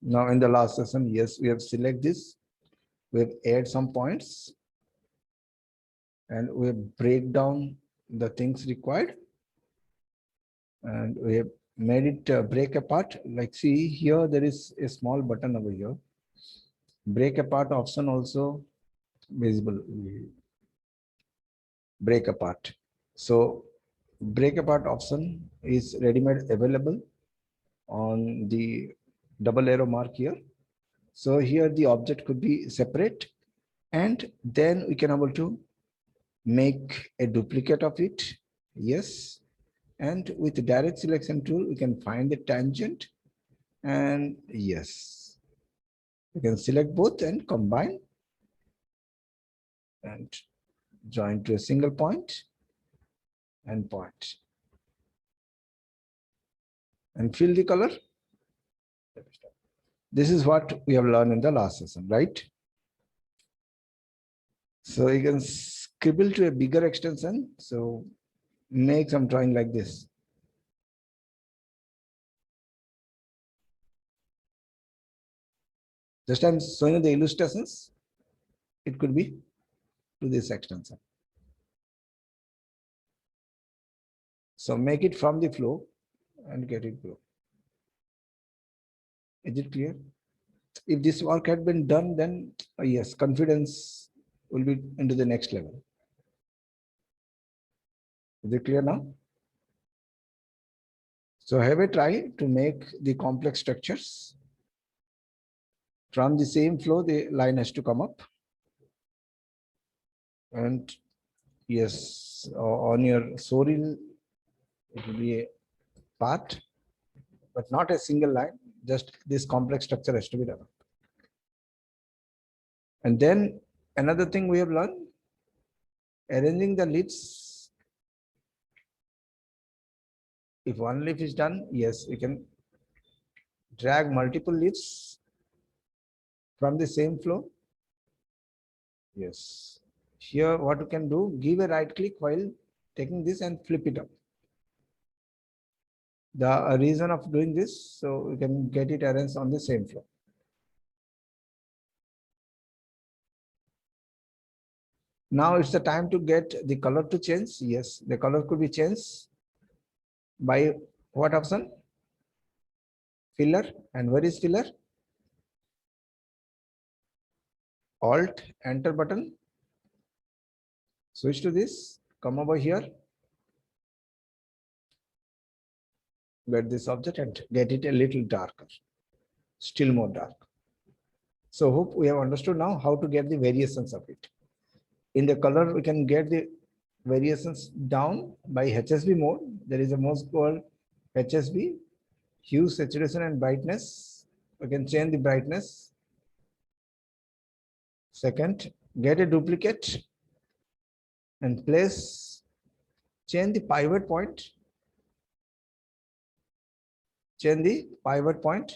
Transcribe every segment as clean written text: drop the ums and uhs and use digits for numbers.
Now in the last session, yes, we have select this, we have add some points, and we have break down the things required, and we have made it break apart. Like see here, there is a small button over here. Break apart option also visible. Break apart. So break apart option is ready-made available on the double arrow mark here. So here the object could be separate, and then we can able to make a duplicate of it. Yes. And with the direct selection tool, we can find the tangent, and yes, we can select both and combine and join to a single point and point and fill the color. This is what we have learned in the last session, right? So you can scribble to a bigger extension. So make some drawing like this. Just I'm showing the illustrations. It could be to this extension. So make it from the flow and get it grow. Is it clear? If this work had been done, then yes, confidence will be into the next level. Is it clear now? So have a try to make the complex structures. From the same flow, the line has to come up. And yes, on your sorrel, it will be a path, but not a single line. Just this complex structure has to be done. And then another thing we have learned, arranging the leaves. If one leaf is done, yes, we can drag multiple leaves from the same flow. Yes. Here, what you can do, give a right click while taking this and flip it up. The reason of doing this, so we can get it arranged on the same flow. Now it's the time to get the color to change. Yes, the color could be changed by what option? Filler. And where is filler? Alt, enter button. Switch to this, come over here, get this object and get it a little darker, still more dark. So hope we have understood now how to get the variations of it. In the color, we can get the variations down by HSV mode. There is a mode called HSV, hue, saturation, and brightness. We can change the brightness. Second, get a duplicate and place, change the pivot point, change the pivot point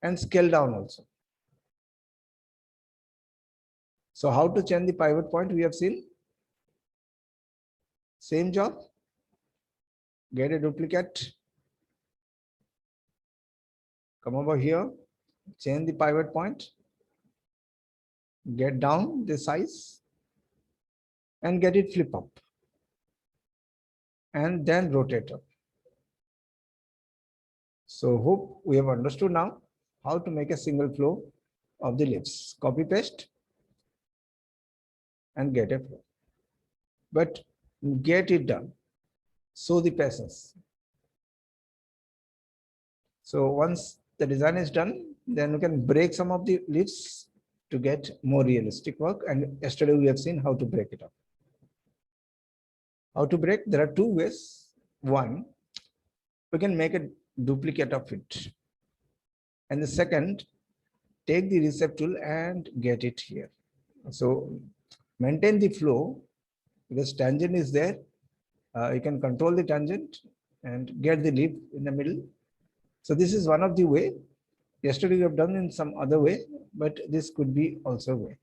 and scale down also. So how to change the pivot point we have seen. Same job, get a duplicate, come over here, change the pivot point, get down the size and get it flip up and then rotate up. So hope we have understood now how to make a single flow of the leaves. Copy paste and get a flow. But get it done. Show the patience. So once the design is done, then we can break some of the leaves to get more realistic work. And yesterday we have seen how to break it up. How to break? There are two ways. One, we can make a duplicate of it. And the second, take the recept tool and get it here. So maintain the flow because tangent is there. You can control the tangent and get the leaf in the middle. So this is one of the way. Yesterday we have done in some other way, but this could be also a way.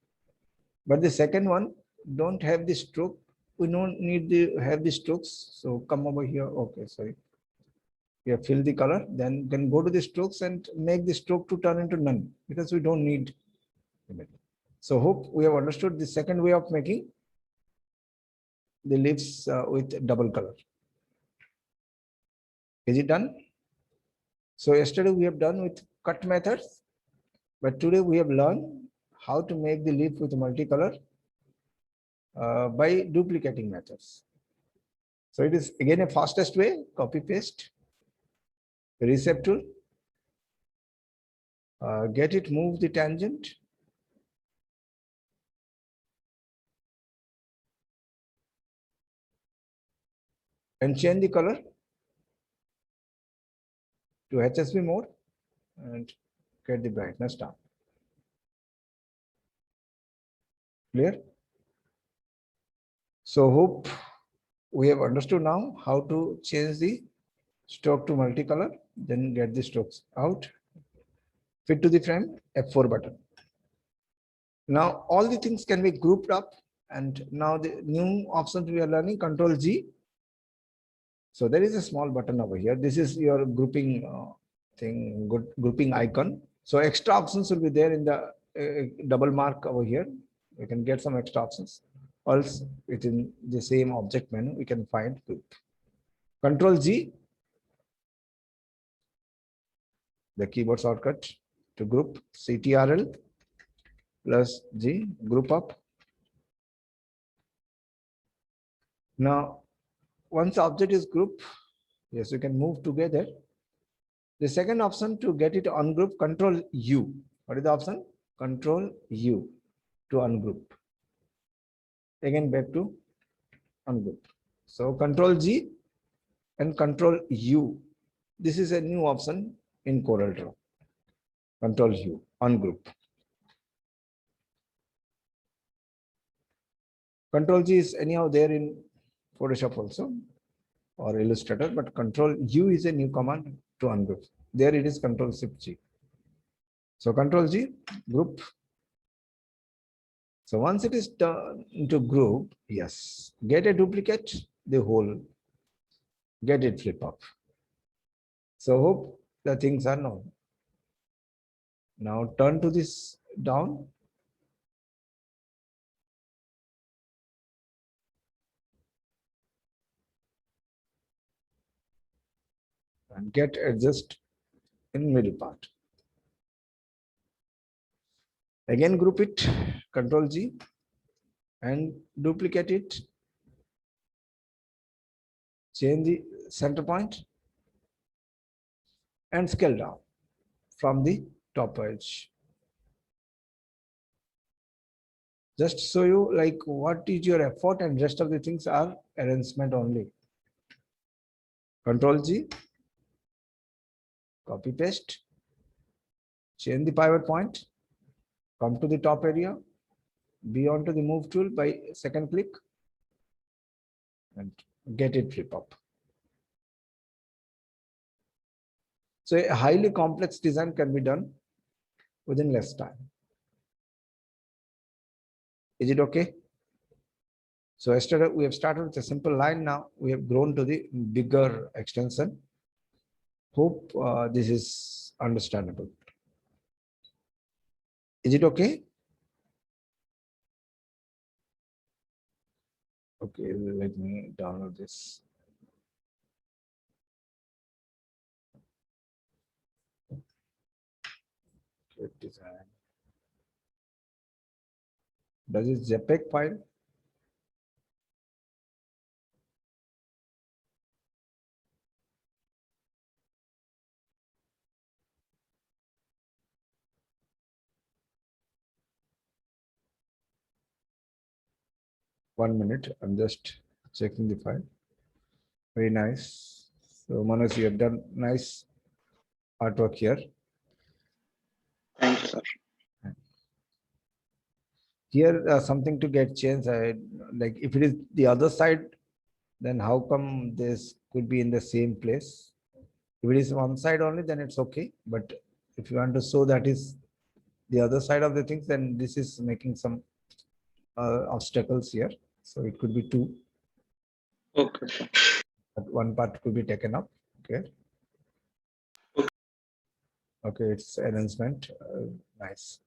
But the second one, don't have the stroke. We don't need to have the strokes. So come over here. Okay, sorry. You have filled the color, then go to the strokes and make the stroke to turn into none, because we don't need limit. So hope we have understood the second way of making the leaves with double color. Is it done? So yesterday we have done with cut methods, but today we have learned how to make the leaf with multicolor by duplicating methods. So it is again a fastest way, copy paste, recept tool, get it, move the tangent, and change the color to HSV mode and get the brightness down. Clear? So hope we have understood now how to change the stroke to multicolor, then get the strokes out, fit to the frame, F4 button. Now all the things can be grouped up, and now the new options we are learning, Control G. So there is a small button over here. This is your grouping thing, good grouping icon. So extra options will be there in the double mark over here. We can get some extra options. Also within the same object menu, we can find group. Control G, the keyboard shortcut to group, CTRL plus G, group up. Now, once object is grouped, yes, you can move together. The second option to get it ungroup, Control U. What is the option? Control U to ungroup. Again back to ungroup. So Control G and Control U. This is a new option in CorelDRAW. Control U, ungroup. Control G is anyhow there in Photoshop also or Illustrator, but Control U is a new command to ungroup. There it is Control Shift G. So Control G, group. So once it is turned into group, yes, get a duplicate, the whole, get it flip up. So hope the things are known. Now turn to this down. And get adjust in middle part. Again group it, Control G, and duplicate it. Change the center point and scale down from the top edge. Just show you like what is your effort, and rest of the things are arrangement only. Control G, copy paste, change the pivot point, come to the top area, be onto the move tool by second click, and get it flip up. So a highly complex design can be done within less time. Is it okay? So yesterday we have started with a simple line. Now we have grown to the bigger extension. Hope this is understandable. Is it okay? Okay, let me download this. Good design. Does it JPEG file? One minute, I'm just checking the file. Very nice. So Manoj, you have done nice artwork here. Thank you, sir. Here something to get changed. Like if it is the other side, then how come this could be in the same place? If it is one side only, then it's okay. But if you want to show that is the other side of the things, then this is making some obstacles here. So it could be two. Okay, sir. But one part could be taken up. Okay. Okay, it's arrangement. Nice.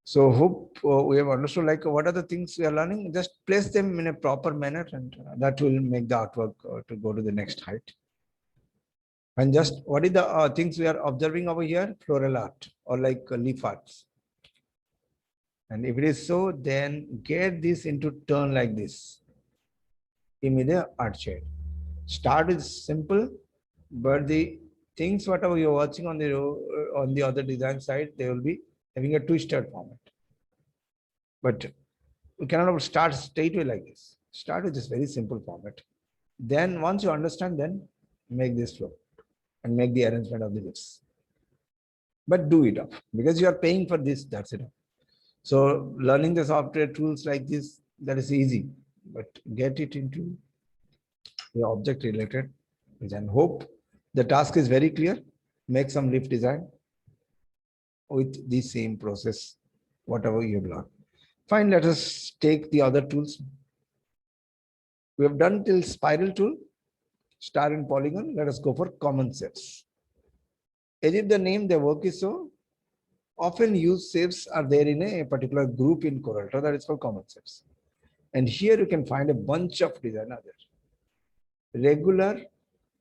So hope we have understood like what are the things we are learning. Just place them in a proper manner, and that will make the artwork to go to the next height. And just what is the things we are observing over here? Floral art or like leaf arts. And if it is so, then get this into turn like this. Give me the art shade. Start with simple, but the things whatever you're watching on the other design side, they will be having a twisted format. But we cannot start straight away like this. Start with this very simple format. Then once you understand, then make this flow and make the arrangement of the leaves. But do it up because you are paying for this. That's it. So learning the software tools like this, that is easy, but get it into the object related design. Hope the task is very clear. Make some leaf design with the same process, whatever you have learned. Fine, let us take the other tools. We have done till spiral tool, star and polygon. Let us go for common shapes. As if the name, the work is so, often used shapes are there in a particular group in Coreldraw that is called common shapes. And here you can find a bunch of design others. Regular,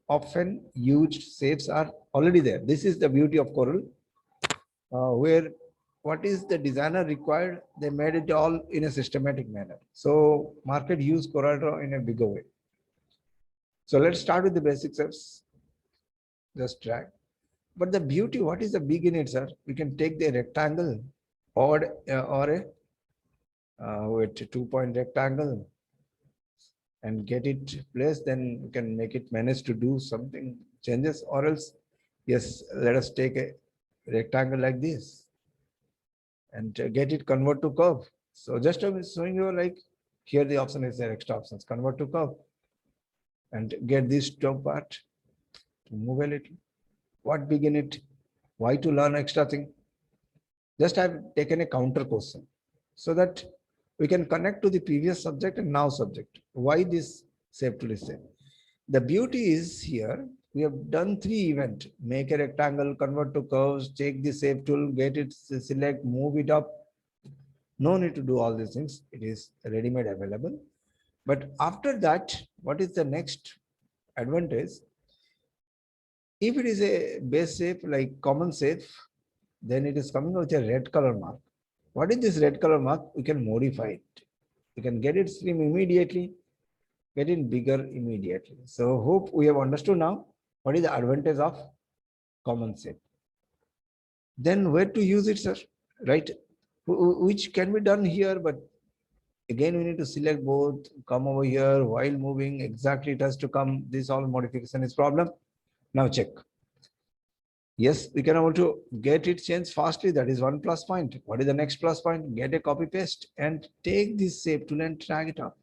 often used shapes are already there. This is the beauty of Corel, where what is the designer required, they made it all in a systematic manner. So market use Coreldraw in a bigger way. So let's start with the basic shapes. Just drag. But the beauty, what is the big in it, sir? We can take the rectangle or a with 2-point rectangle and get it placed, then we can make it manage to do something changes, or else, yes, let us take a rectangle like this and get it convert to curve. So just showing you like here the option is there, extra options, convert to curve and get this top part to move a little. What big in it? Why to learn extra thing? Just I've taken a counter question so that we can connect to the previous subject and now subject. Why this shape tool is same? The beauty is here, we have done 3 events: make a rectangle, convert to curves, take the shape tool, get it, select, move it up. No need to do all these things. It is ready-made available. But after that, what is the next advantage? If it is a base shape like common shape, then it is coming with a red color mark. What is this red color mark? We can modify it. We can get it slim immediately, get it bigger immediately. So hope we have understood now what is the advantage of common shape. Then where to use it, sir? Right? Which can be done here, but again we need to select both, come over here while moving, exactly it has to come. This all modification is problem. Now check. Yes, we can able to get it changed fastly. That is one plus point. What is the next plus point? Get a copy paste and take this shape tool and drag it up.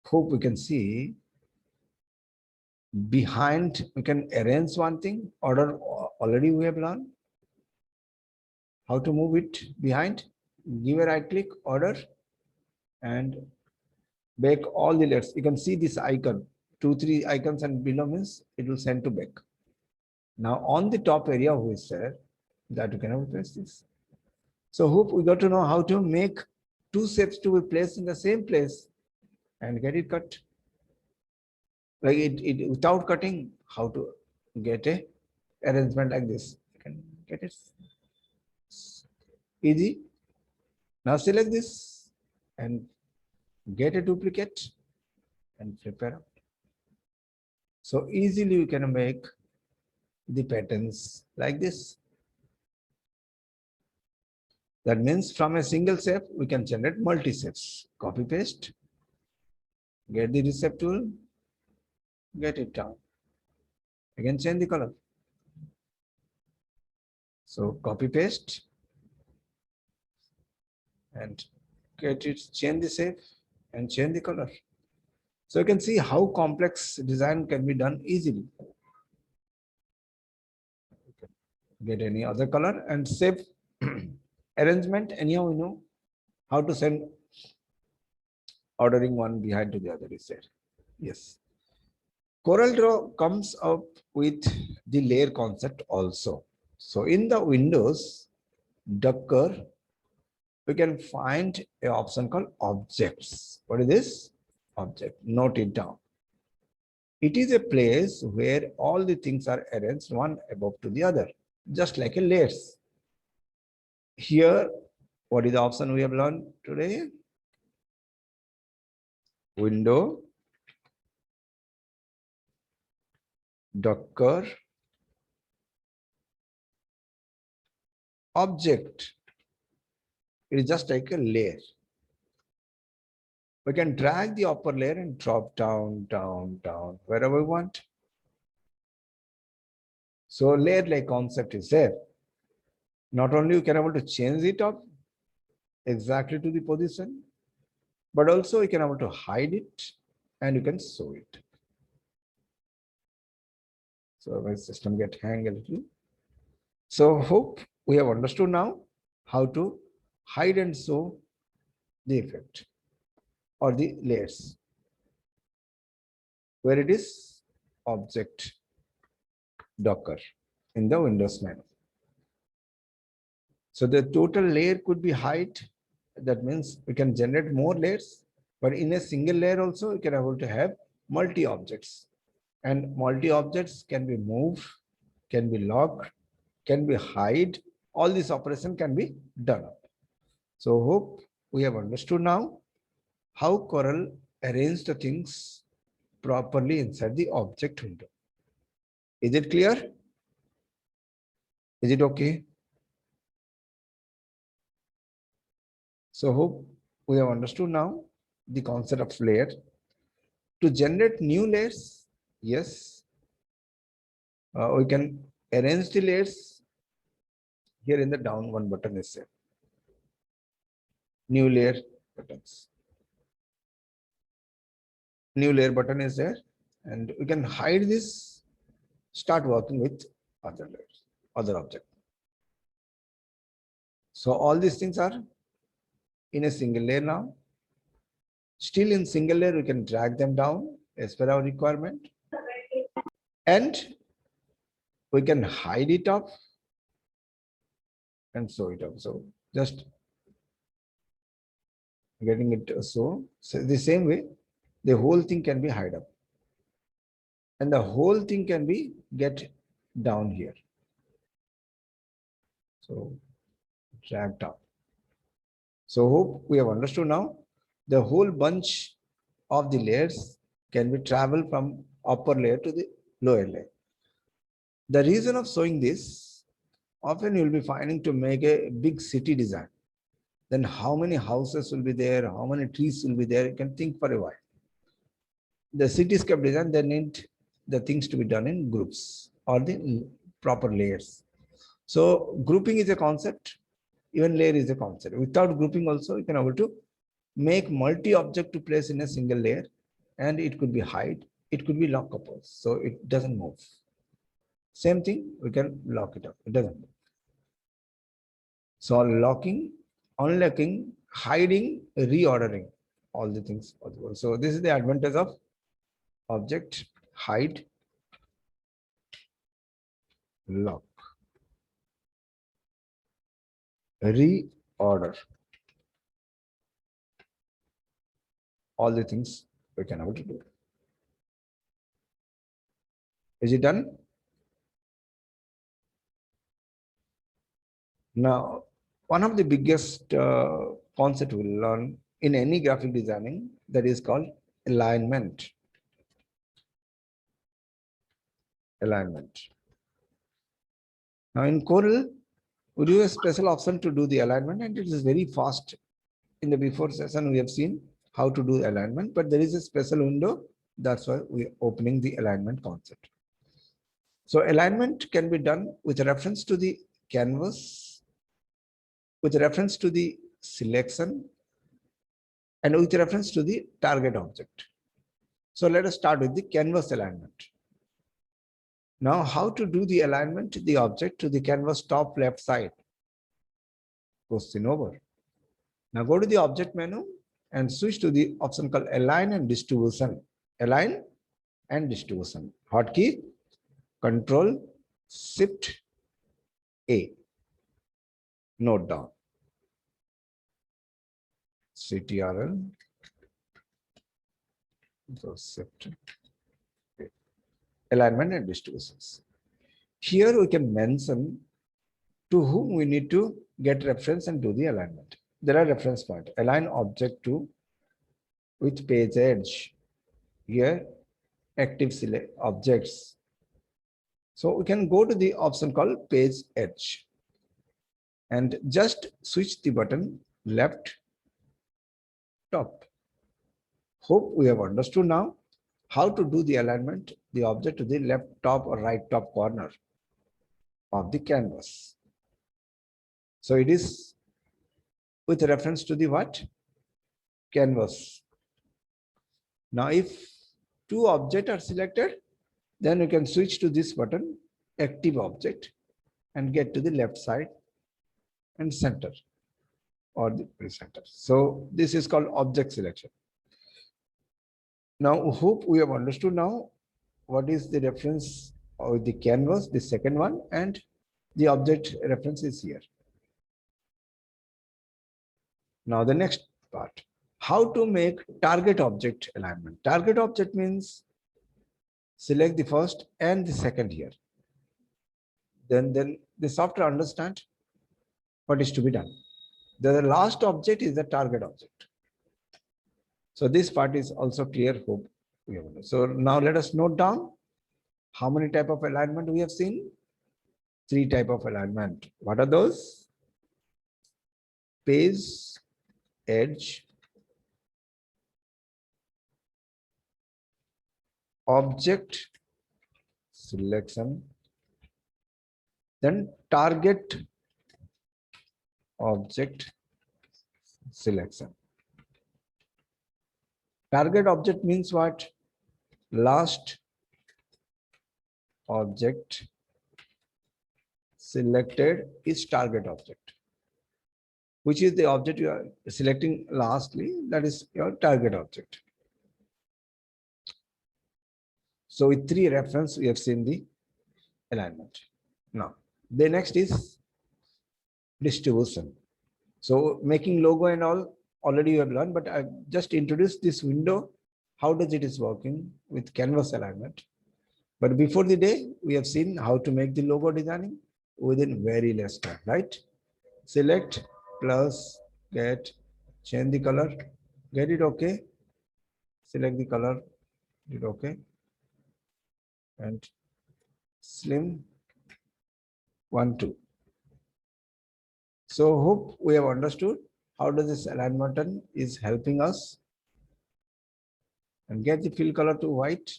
Hope we can see behind. We can arrange one thing. Order already we have learned how to move it behind. Give a right click, order, and back all the letters. You can see this icon, 2-3 icons and below means it will send to back. Now on the top area who is there, that you can press this. So hope we got to know how to make 2 shapes to be placed in the same place and get it cut. Like it without cutting, how to get a arrangement like this. You can get it easy. Now select this and get a duplicate and prepare. So easily you can make the patterns like this. That means from a single shape, we can generate multi shapes. Copy paste, get the recept tool, get it down. Again, change the color. So copy paste and get it, change the shape and change the color. So you can see how complex design can be done easily. Get any other color and shape arrangement. Anyhow, you know how to send ordering one behind to the other is there. Yes. CorelDRAW comes up with the layer concept also. So in the Windows Docker, we can find an option called objects. What is this? Object. Note it down. It is a place where all the things are arranged one above to the other, just like a layers. Here, what is the option we have learned today? Window, Docker, object. It is just like a layer. We can drag the upper layer and drop down, down, down, wherever we want. So layer-like concept is there. Not only you can able to change it up exactly to the position, but also you can able to hide it and you can show it. So my system get hang a little. So hope we have understood now how to hide and show the effect or the layers. Where it is object Docker in the Windows menu. So the total layer could be height. That means we can generate more layers, but in a single layer also you can able to have multi objects, and multi objects can be moved, can be locked, can be hide. All this operation can be done. So hope we have understood now how Corel arranged the things properly inside the object window. Is it clear? Is it okay? So hope we have understood now the concept of layer. To generate new layers, yes, we can arrange the layers. Here in the down one button is there. New layer buttons. New layer button is there, and we can hide this, start working with other layers, other object. So all these things are in a single layer now. Still in single layer, we can drag them down as per our requirement. And we can hide it up and show it up. So just getting it so the same way, the whole thing can be hide up. And the whole thing can be get down here. So drag down. So hope we have understood now. The whole bunch of the layers can be traveled from upper layer to the lower layer. The reason of showing this, often you'll be finding to make a big city design. Then how many houses will be there, how many trees will be there, you can think for a while. The cityscape design, they need the things to be done in groups or the proper layers. So grouping is a concept, even layer is a concept. Without grouping also, you can able to make multi-object to place in a single layer, and it could be hide, it could be lock up, so it doesn't move. Same thing, we can lock it up, it doesn't move. So locking, unlocking, hiding, reordering, all the things possible. So this is the advantage of object, hide, lock, reorder. All the things we can able to do. Is it done? Now, one of the biggest concept we'll learn in any graphic designing, that is called alignment. Alignment. Now in Corel, we do a special option to do the alignment, and it is very fast. In the before session, we have seen how to do alignment, but there is a special window. That's why we are opening the alignment concept. So alignment can be done with reference to the canvas, with reference to the selection, and with reference to the target object. So let us start with the canvas alignment. Now, how to do the alignment the object to the canvas top left side? Question over. Now go to the object menu and switch to the option called align and distribution. Align and distribution. Hotkey, Control Shift A, note down, CTRL, so Shift A, alignment and distributions. Here we can mention to whom we need to get reference and do the alignment. There are reference points. Align object to with page edge. Here, active select objects. So we can go to the option called page edge and just switch the button left top. Hope we have understood now how to do the alignment, the object to the left top or right top corner of the canvas. So it is with reference to the what? Canvas. Now if two objects are selected, then you can switch to this button, active object, and get to the left side and center or the center. So this is called object selection. Now, hope we have understood now what is the reference of the canvas, the second one, and the object reference is here. Now the next part, how to make target object alignment. Target object means select the first and the second here. Then the software understand what is to be done. The last object is the target object. So this part is also clear. Hope we have. So now let us note down how many type of alignment we have seen. 3 type of alignment. What are those? Page, edge, object selection, then target object selection. Target object means what? Last object selected is target object. Which is the object you are selecting lastly, that is your target object. So with 3 reference, we have seen the alignment. Now, the next is distribution. So making logo and all, already you have learned, but I just introduced this window. How does it is working with canvas alignment? But before the day, we have seen how to make the logo designing within very less time, right? Select plus get, change the color, get it okay. Select the color, get it okay. And slim 1, 2. So hope we have understood how does this alignment is helping us, and get the fill color to white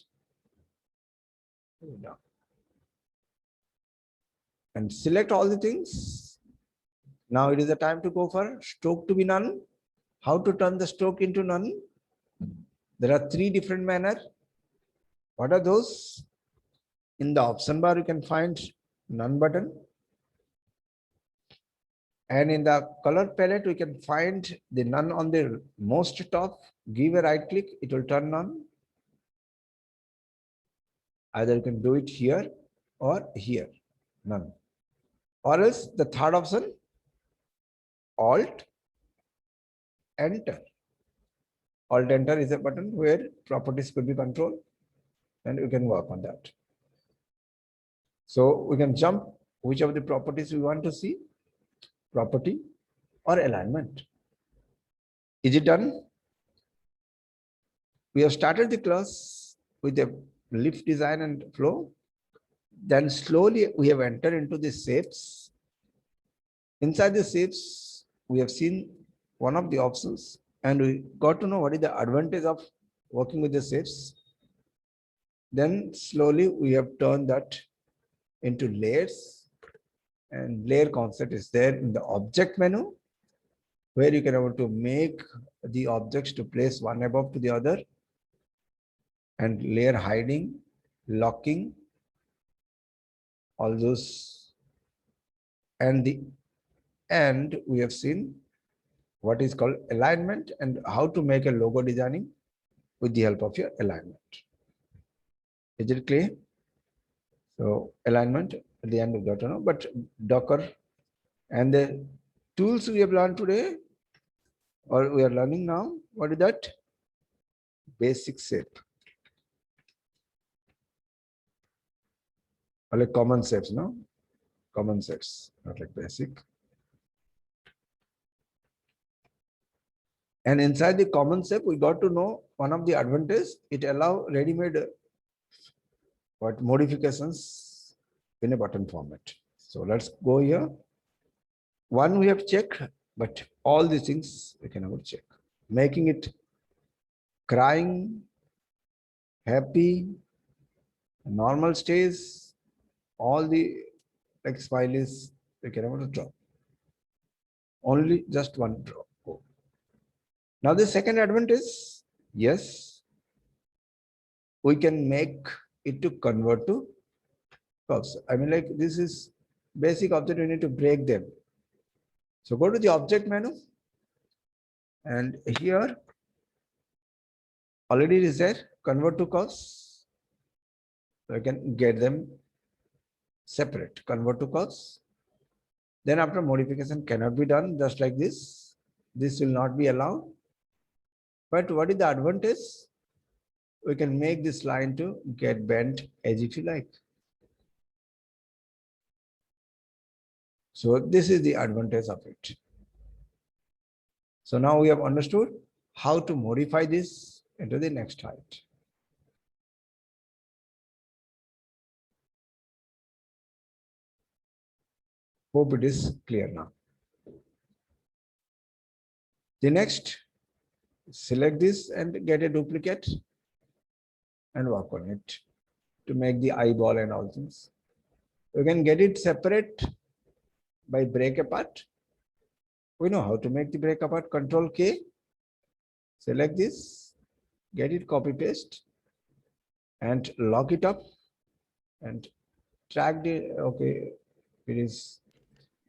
and select all the things. Now it is the time to go for stroke to be none. How to turn the stroke into none? There are 3 different manners. What are those? In the option bar, you can find none button. And in the color palette, we can find the none on the most top. Give a right click, it will turn on. Either you can do it here or here, none. Or else the third option, Alt, Enter. Alt Enter is a button where properties could be controlled, and you can work on that. So we can jump which of the properties we want to see, property or alignment. Is it done? We have started the class with the lift design and flow. Then slowly we have entered into the shapes. Inside the shapes, we have seen one of the options, and we got to know what is the advantage of working with the shapes. Then slowly we have turned that into layers, and layer concept is there in the object menu, where you can able to make the objects to place one above to the other, and layer hiding, locking, all those. And the end, we have seen what is called alignment and how to make a logo designing with the help of your alignment. Is it clear? So alignment At the end we got to know, but Docker and the tools we have learned today or we are learning now, what is that? Basic shape. Or like common shapes, no? Common shapes, not like basic. And inside the common shape, we got to know one of the advantages, it allow ready-made what modifications in a button format. So let's go here. One we have checked, but all these things we can never check. Making it crying, happy, normal stage, all the like smileys we can never draw. Only just one draw. Go. Now the second advantage, yes, we can make it to convert to curves. I mean, like this is basic object, we need to break them. So go to the object menu, and here already is there convert to curves. So I can get them separate, convert to curves. Then after modification cannot be done just like this. This will not be allowed. But what is the advantage? We can make this line to get bent as if you like. So this is the advantage of it. So now we have understood how to modify this into the next height. Hope it is clear now. The next, select this and get a duplicate and work on it to make the eyeball and all things. You can get it separate by break apart. We know how to make the break apart. Control K, select this, get it copy paste and lock it up and track the, okay, it is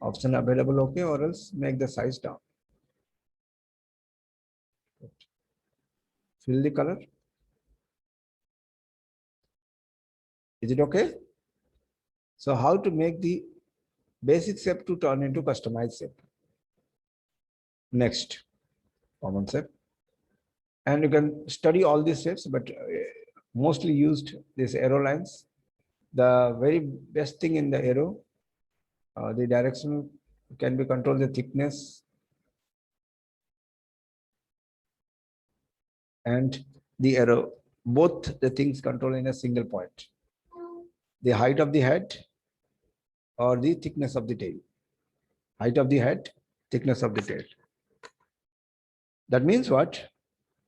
option available, okay, or else make the size down. Fill the color. Is it okay? So how to make the basic shape to turn into customized shape? Next, common shape. And you can study all these shapes, but mostly used these arrow lines. The very best thing in the arrow, the direction can be controlled, the thickness and the arrow. Both the things control in a single point. The height of the head or the thickness of the tail. Height of the head, thickness of the tail. That means what?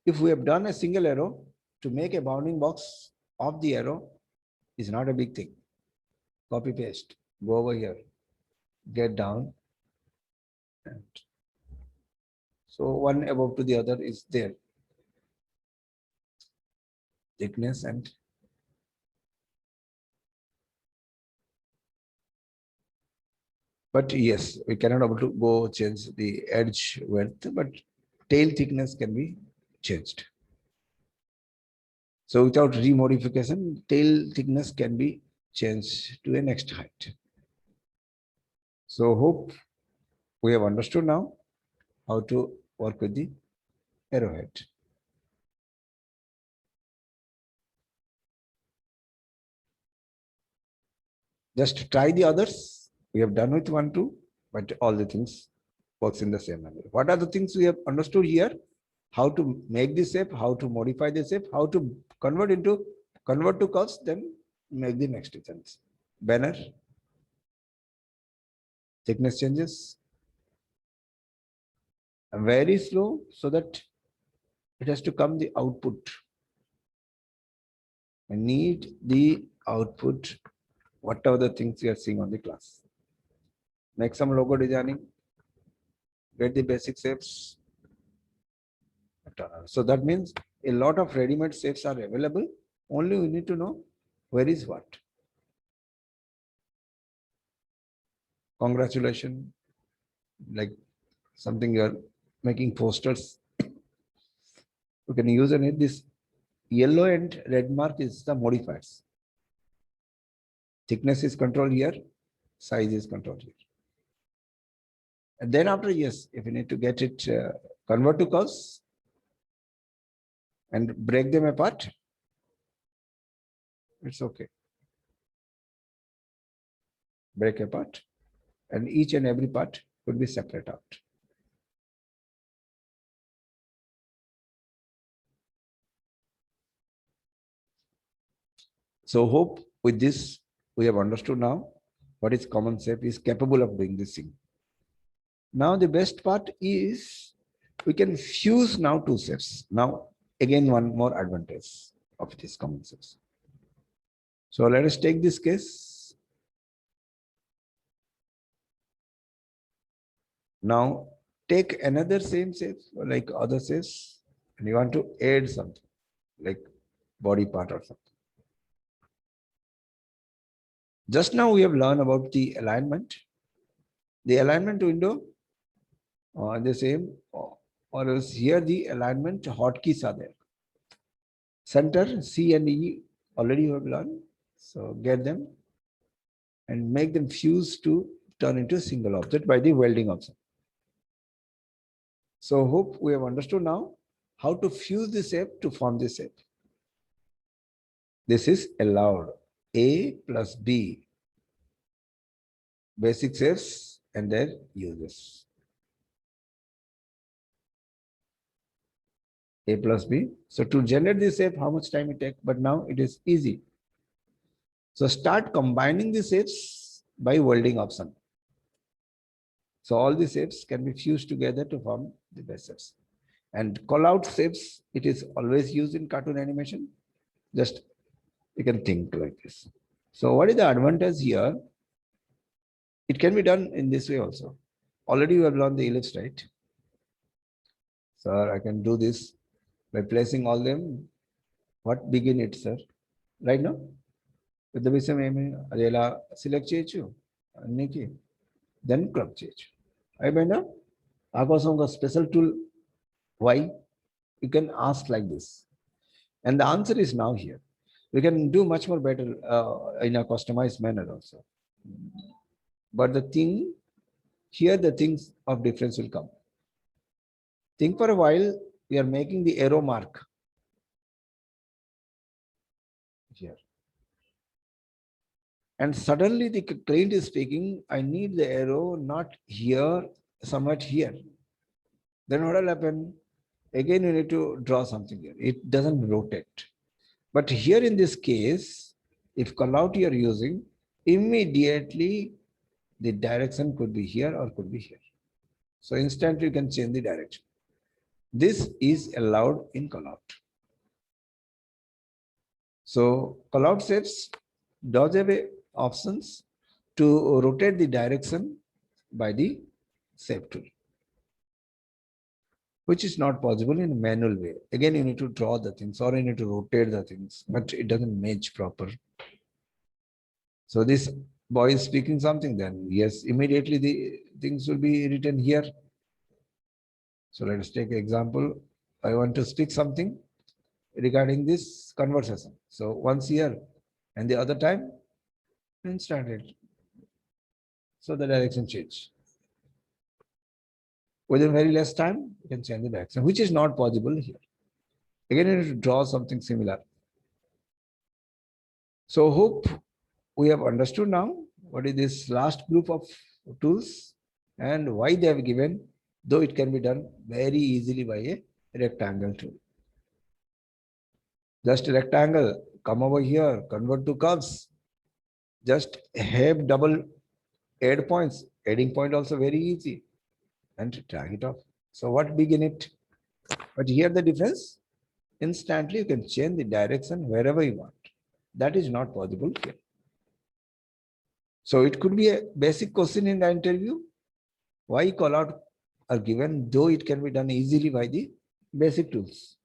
If we have done a single arrow, to make a bounding box of the arrow is not a big thing. Copy paste, go over here, get down. And so one above to the other is there. Thickness and but yes, we cannot able to go change the edge width, but tail thickness can be changed. So without remodification, tail thickness can be changed to a next height. So hope we have understood now how to work with the arrowhead. Just try the others. We have done with 1, 2, but all the things works in the same manner. What are the things we have understood here? How to make the shape, how to modify the shape, how to convert to curves, then make the next difference. Banner, thickness changes, very slow so that it has to come the output. I need the output, whatever the things we are seeing on the class. Make some logo designing, get the basic shapes. So that means a lot of ready-made shapes are available. Only we need to know where is what. Congratulations. Like something you're making posters. You can use it. This yellow and red mark is the modifiers. Thickness is controlled here. Size is controlled here. And then after, yes, if you need to get it, convert to curves and break them apart, it's okay. Break apart, and each and every part could be separate out. So hope with this, we have understood now what is common shape is capable of doing this thing. Now the best part is we can fuse now two shapes. Now again, one more advantage of this common shapes. So let us take this case. Now take another same shape like other shapes, and you want to add something like body part or something. Just now we have learned about the alignment. The alignment window, the same, or else here the alignment hotkeys are there. Center, C and E already you have learned. So get them and make them fuse to turn into a single object by the welding option. So hope we have understood now how to fuse the shape to form the shape. This is allowed. A plus B. Basic shapes and their uses. A plus B. So to generate this shape, how much time it takes? But now it is easy. So start combining the shapes by welding option. So all the shapes can be fused together to form the best shapes. And call out shapes, it is always used in cartoon animation. Just you can think like this. So what is the advantage here? It can be done in this way also. Already you have learned the ellipse, right? Sir, I can do this by placing all them. What begin it, sir? Right now? With the విషయం ఏమి అది ఎలా select చేయొచ్చు అన్నికి then club చేయొచ్చు అయిపోయిందా ఆ కోసం ఒక special tool why you can ask like this and the answer is now here. We can do much more better in a customized manner also, but the thing here, the things of difference will come. Think for a while. We are making the arrow mark here. And suddenly the client is speaking, I need the arrow not here, somewhat here. Then what will happen? Again, you need to draw something here. It doesn't rotate. But here in this case, if call out you are using, immediately the direction could be here or could be here. So instantly you can change the direction. This is allowed in call out. So call out shapes does have options to rotate the direction by the shape tool, which is not possible in a manual way. Again, you need to draw the things or you need to rotate the things, but it doesn't match proper. So this boy is speaking something, then yes, immediately the things will be written here. So let us take an example. I want to speak something regarding this conversation. So once here and the other time, instantly. So the direction change. Within very less time, you can change the direction, which is not possible here. Again, you need to draw something similar. So hope we have understood now what is this last group of tools and why they have given, though it can be done very easily by a rectangle tool. Just a rectangle, come over here, convert to curves. Just have double add points. Adding point also very easy. And drag it off. So what begin it? But here the difference, instantly you can change the direction wherever you want. That is not possible here. So it could be a basic question in the interview. Why call out are given, though it can be done easily by the basic tools.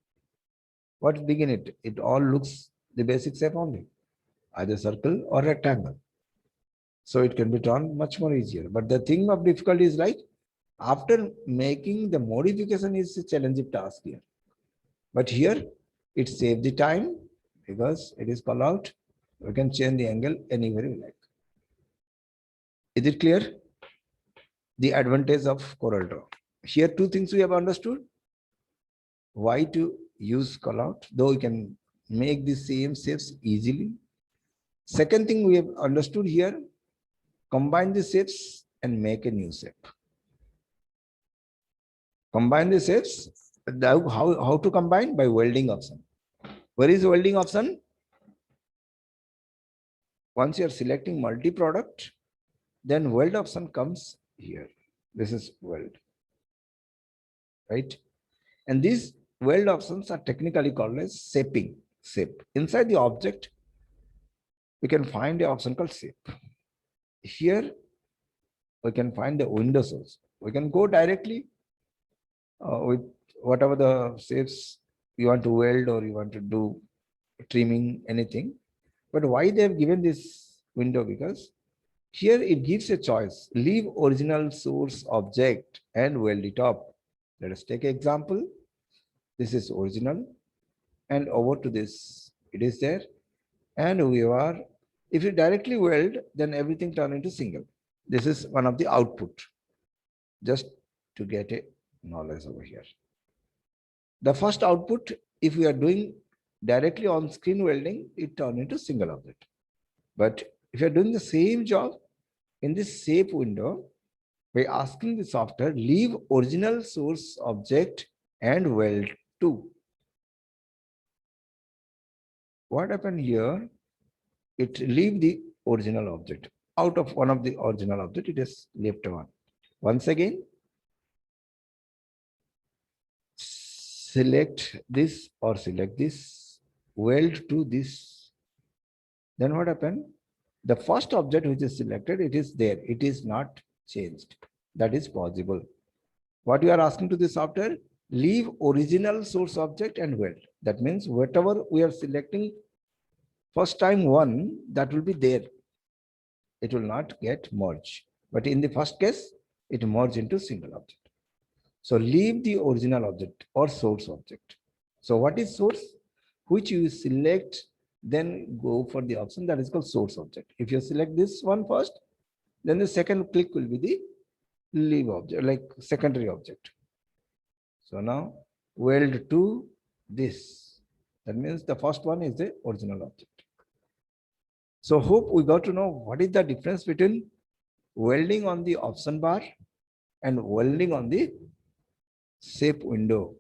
What begin it? It all looks the basic shape only, either circle or rectangle. So it can be drawn much more easier. But the thing of difficulty is like, after making the modification is a challenging task here. But here it saves the time because it is call out. We can change the angle anywhere we like. Is it clear? The advantage of CorelDRAW. Here, two things we have understood. Why to use callout, though we can make the same shapes easily. Second thing we have understood here, combine the shapes and make a new shape. Combine the shapes. How to combine? By welding option. Where is welding option? Once you are selecting multi-product, then weld option comes here. This is weld, right? And these weld options are technically called as shaping, shape. Inside the object, we can find the option called shape. Here, we can find the window source. We can go directly with whatever the shapes you want to weld or you want to do trimming, anything. But why they have given this window? Because here it gives a choice, leave original source object and weld it up. Let us take an example. This is original and over to this, it is there. And we are, if you directly weld, then everything turn into single. This is one of the output, just to get a knowledge over here. The first output, if we are doing directly on screen welding, it turn into single object. But if you're doing the same job in this shape window, by asking the software, leave original source object and weld to. What happened here? It leave the original object. Out of one of the original object, it is left one. Once again, select this or select this, weld to this. Then what happened? The first object which is selected, it is there. It is not changed. That is possible. What you are asking to the software, leave original source object and weld. That means whatever we are selecting first time one, that will be there. It will not get merged. But in the first case, it merged into single object. So leave the original object or source object. So what is source? Which you select, then go for the option that is called source object. If you select this one first, then the second click will be the leave object, like secondary object. So now weld to this. That means the first one is the original object. So hope we got to know what is the difference between welding on the option bar and welding on the shape window.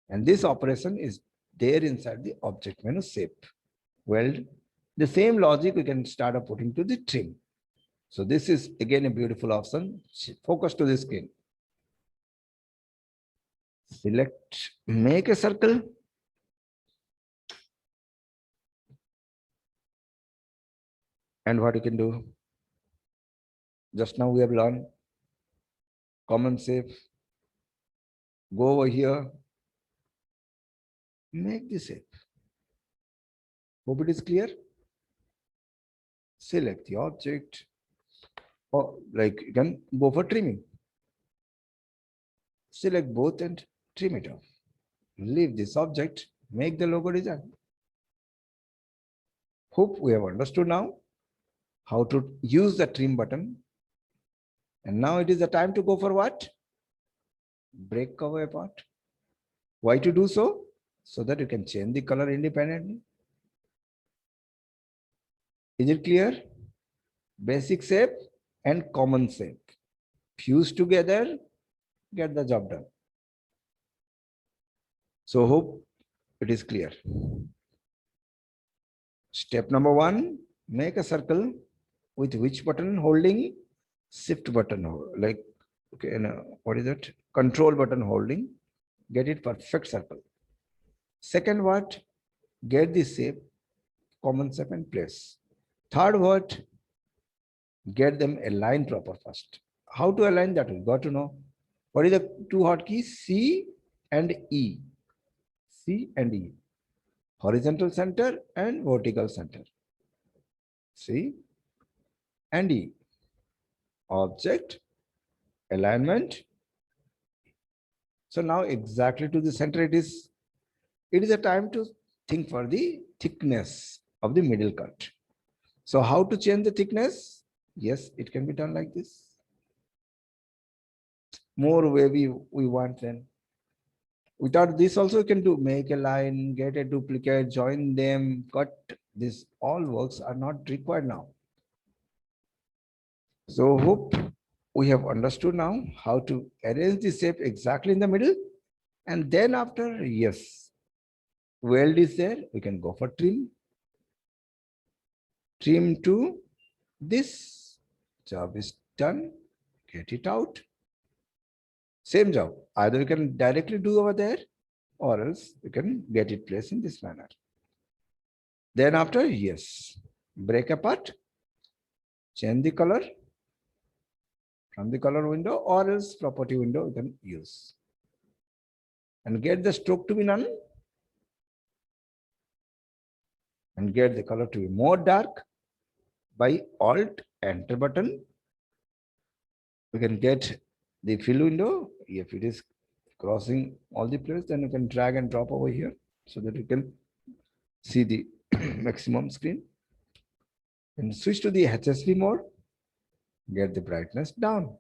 And this operation is there inside the object menu shape. Weld. The same logic we can start up putting to the trim. So this is again a beautiful option. Focus to the screen. Select, make a circle. And what you can do? Just now we have learned common shape. Go over here. Make the shape. Hope it is clear. Select the object. Or like you can go for trimming. Select both and trim it off. Leave this object. Make the logo design. Hope we have understood now how to use the trim button. And now it is the time to go for what? Break cover apart. Why to do so? So that you can change the color independently. Is it clear? Basic shape and common shape. Fuse together, get the job done. So hope it is clear. Step number 1, make a circle with which button holding? Shift button, like, okay, what is it? Control button holding, get it perfect circle. Second, what? Get the shape, common shape and place. Third, what? Get them aligned proper first. How to align that? We got to know. What is the two hotkeys? C and E. C and E. Horizontal center and vertical center. C and E. Object, alignment. So now exactly to the center it is a time to think for the thickness of the middle cut. So how to change the thickness? Yes, it can be done like this. More wavy we want then. Without this also you can do make a line, get a duplicate, join them, cut. This all works are not required now. So hope we have understood now how to arrange the shape exactly in the middle. And then after, yes, weld is there, we can go for trim. Trim to this. Job is done. Get it out. Same job. Either you can directly do over there or else you can get it placed in this manner. Then after, yes, break apart, change the color from the color window or else property window you can use. And get the stroke to be none. And get the color to be more dark by Alt Enter button. We can get the fill window. If it is crossing all the places, then you can drag and drop over here so that you can see the maximum screen. And switch to the HSV mode. Get the brightness down.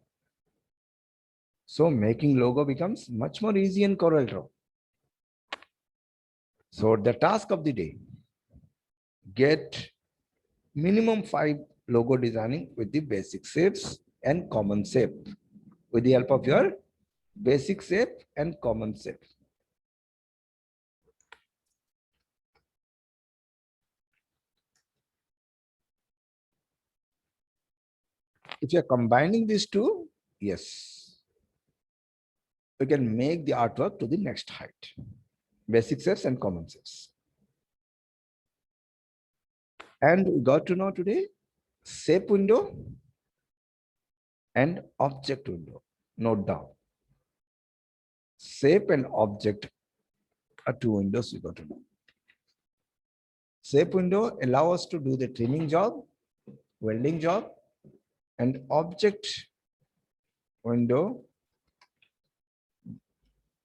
So making logo becomes much more easy in CorelDRAW. So the task of the day, get minimum 5 logo designing with the basic shapes and common shape with the help of your basic shape and common shape. If you're combining these two, yes, we can make the artwork to the next height. Basic shapes and common shapes. And we got to know today shape window and object window. Note down. Shape and object are two windows we got to know. Shape window allow us to do the trimming job, welding job, and object window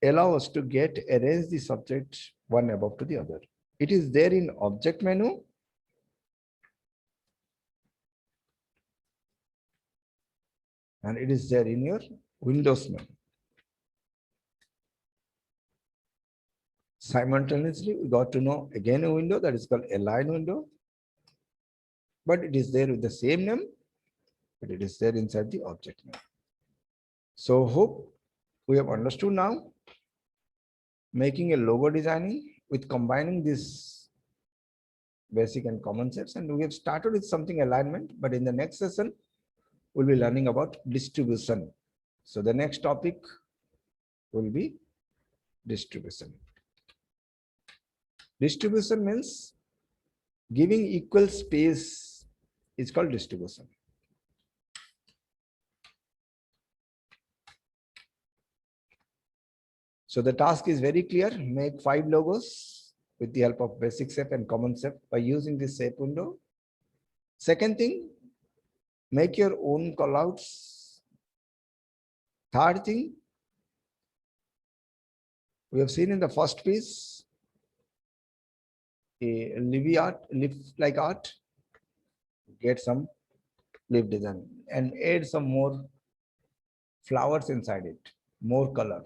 allow us to get arrange the subject one above to the other. It is there in object menu. And it is there in your Windows menu. Simultaneously, we got to know again a window that is called Align window. But it is there with the same name, but it is there inside the object menu. So hope we have understood now making a logo designing with combining this basic and common shapes. And we have started with something alignment, but in the next session, we'll be learning about distribution. So the next topic will be distribution. Distribution means giving equal space is called distribution. So the task is very clear. Make 5 logos with the help of basic shape and common shape by using this shape window. Second thing, make your own callouts. Third thing, we have seen in the first piece, a leaf-like art. Get some leaf design and add some more flowers inside it, more color.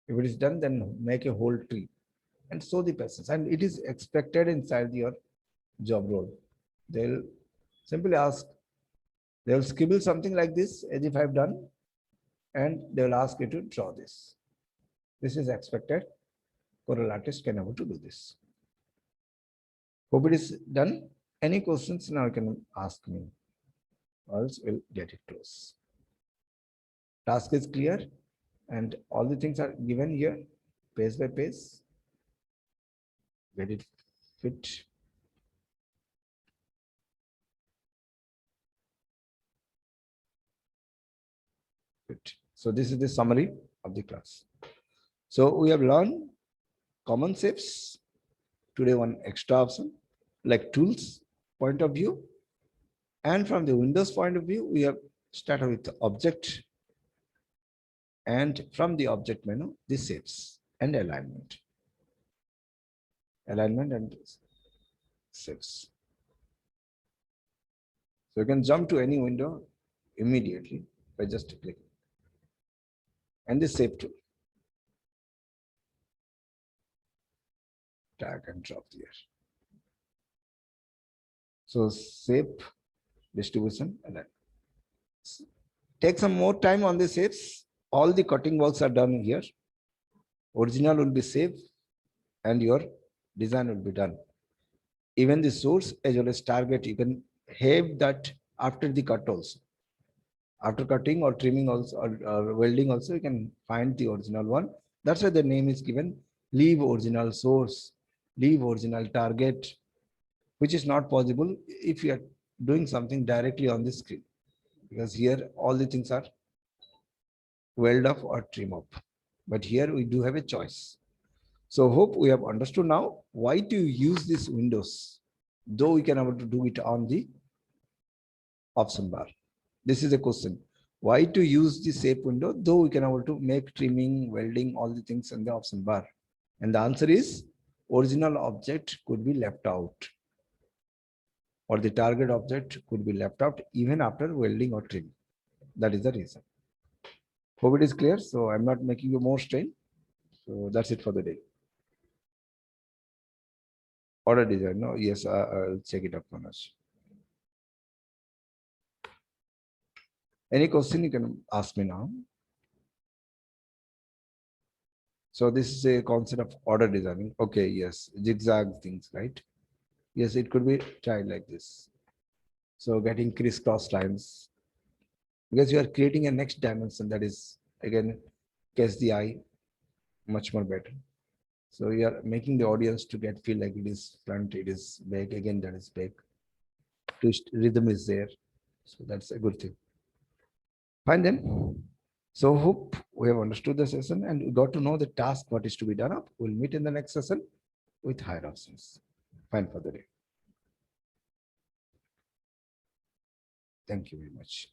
If it is done, then make a whole tree and show the patience. And it is expected inside your job role. They'll simply ask, they'll scribble something like this as if I've done, and they'll ask you to draw this. This is expected. Corel artist can able to do this. Hope it is done. Any questions now you can ask me, or else we'll get it close. Task is clear and all the things are given here, page by page. Get it fit. So this is the summary of the class. So we have learned common shapes. Today one extra option like tools point of view. And from the Windows point of view, we have started with the object. And from the object menu, the shapes and alignment. Alignment and shapes. So you can jump to any window immediately by just clicking. And the shape tool. Drag and drop there. So shape distribution and then take some more time on the shapes. All the cutting works are done here. Original will be saved and your design will be done. Even the source as well as target, you can have that after the cut also. After cutting or trimming also or welding also, you can find the original one. That's why the name is given leave original source, leave original target, which is not possible if you are doing something directly on the screen. Because here all the things are weld up or trim up. But here we do have a choice. So hope we have understood now why to use this windows, though we can able to do it on the option bar. This is a question. Why to use the shape window, though we can able to make trimming, welding, all the things in the option bar. And the answer is original object could be left out. Or the target object could be left out even after welding or trimming. That is the reason. Hope it is clear. So I'm not making you more strain. So that's it for the day. Order design. No, yes, I'll check it up, Manoj. Any question you can ask me now. So this is a concept of order designing. Okay, yes, zigzag things, right? Yes, it could be tried like this. So getting crisscross lines, because you are creating a next dimension that is again catch the eye much more better. So you are making the audience to get feel like it is front, it is back, again that is back. Twist rhythm is there. So that's a good thing. Fine then. So hope we have understood the session and we got to know the task what is to be done up. We'll meet in the next session with higher options. Fine for the day. Thank you very much.